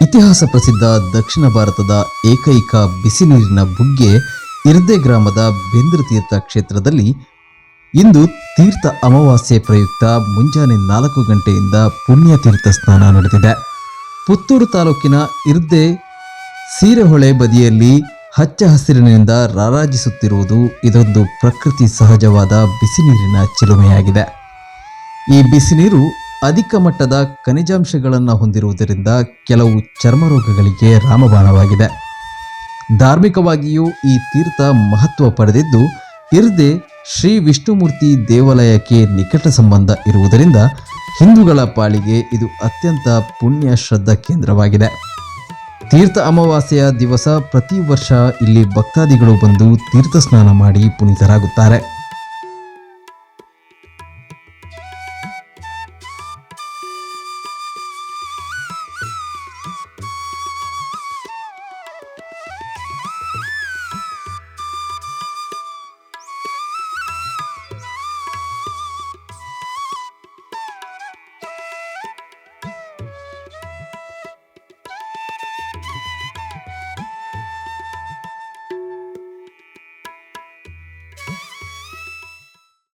ಇತಿಹಾಸ ಪ್ರಸಿದ್ಧ ದಕ್ಷಿಣ ಭಾರತದ ಏಕೈಕ ಬಿಸಿ ನೀರಿನ ಬುಗ್ಗೆ ಇರ್ದೆ ಗ್ರಾಮದ ಬೆಂದ್ರತೀರ್ಥ ಕ್ಷೇತ್ರದಲ್ಲಿ ಇಂದು ತೀರ್ಥ ಅಮಾವಾಸ್ಯೆ ಪ್ರಯುಕ್ತ ಮುಂಜಾನೆ 4 ಗಂಟೆಯಿಂದ ಪುಣ್ಯ ತೀರ್ಥ ಸ್ನಾನ ನಡೆದಿದೆ. ಪುತ್ತೂರು ತಾಲೂಕಿನ ಇರ್ದೆ ಸೀರೆಹೊಳೆ ಬದಿಯಲ್ಲಿ ಹಚ್ಚ ಹಸಿರಿನಿಂದ ರಾರಾಜಿಸುತ್ತಿರುವುದು ಇದೊಂದು ಪ್ರಕೃತಿ ಸಹಜವಾದ ಬಿಸಿ ನೀರಿನ ಚಿಲುಮೆಯಾಗಿದೆ. ಈ ಬಿಸಿ ನೀರು ಅಧಿಕ ಮಟ್ಟದ ಖನಿಜಾಂಶಗಳನ್ನು ಹೊಂದಿರುವುದರಿಂದ ಕೆಲವು ಚರ್ಮ ರೋಗಗಳಿಗೆ ರಾಮಬಾಣವಾಗಿದೆ. ಧಾರ್ಮಿಕವಾಗಿಯೂ ಈ ತೀರ್ಥ ಮಹತ್ವ ಪಡೆದಿದ್ದು ಇರ್ದೆ ಶ್ರೀ ವಿಷ್ಣುಮೂರ್ತಿ ದೇವಾಲಯಕ್ಕೆ ನಿಕಟ ಸಂಬಂಧ ಇರುವುದರಿಂದ ಹಿಂದೂಗಳ ಪಾಲಿಗೆ ಇದು ಅತ್ಯಂತ ಪುಣ್ಯ ಶ್ರದ್ಧಾ ಕೇಂದ್ರವಾಗಿದೆ. ತೀರ್ಥ ಅಮಾವಾಸ್ಯೆಯ ದಿವಸ ಪ್ರತಿ ವರ್ಷ ಇಲ್ಲಿ ಭಕ್ತಾದಿಗಳು ಬಂದು ತೀರ್ಥ ಸ್ನಾನ ಮಾಡಿ ಪುನೀತರಾಗುತ್ತಾರೆ.